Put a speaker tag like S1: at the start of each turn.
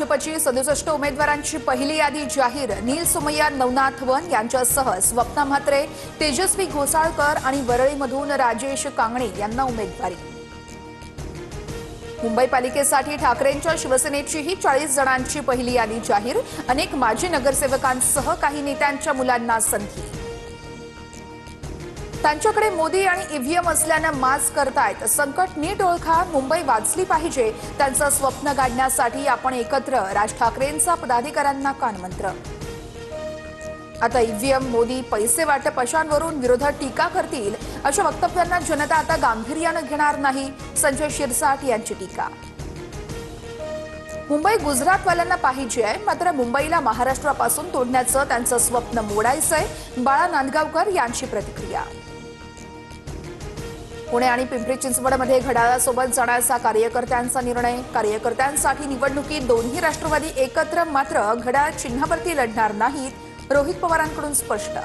S1: भाजपची 67 उमेदवारांची पहिली यादी जाहीर। नील सोमय्या, नवनाथ वन यांच्यासह स्वप्ना म्हात्रे, तेजस्वी घोसाळकर आणि वरळीमधून राजेश कांगणे यांना उमेदवारी। मुंबई पालिकेसाठी ठाकरेंच्या शिवसेनेचीही 40 जणांची पहिली यादी जाहीर। अनेक माजी नगरसेवकांसह काही नेत्यांच्या मुलांना संधी। त्यांच्याकडे मोदी आणि ईव्हीएम असल्याने माज करतायत। संकट नीट ओळखा, मुंबई वाचली पाहिजे, त्यांचं स्वप्न गाडण्यासाठी आपण एकत्र। राज ठाकरेंचा पदाधिकाऱ्यांना कानमंत्र। आता ईव्हीएम, मोदी, पैसे वाटप अशांवरून विरोधक टीका करतील, अशा वक्तव्यांना जनता आता गांभीर्याने घेणार नाही। संजय शिरसाट यांची टीका। मुंबई गुजरातवाल्यांना पाहिजे आहे, मात्र मुंबईला महाराष्ट्रापासून तोडण्याचं त्यांचं स्वप्न मोडायचंय। बाळा नांदगावकर यांची प्रतिक्रिया। पुणे आणि पिंपरी चिंचवडमध्ये घड्याळासोबत जाण्याचा कार्यकर्त्यांचा निर्णय। कार्यकर्त्यांसाठी निवडणुकीत दोन्ही राष्ट्रवादी एकत्र, मात्र घड्याळ चिन्हावरती लढणार नाहीत, रोहित पवारांकडून स्पष्ट।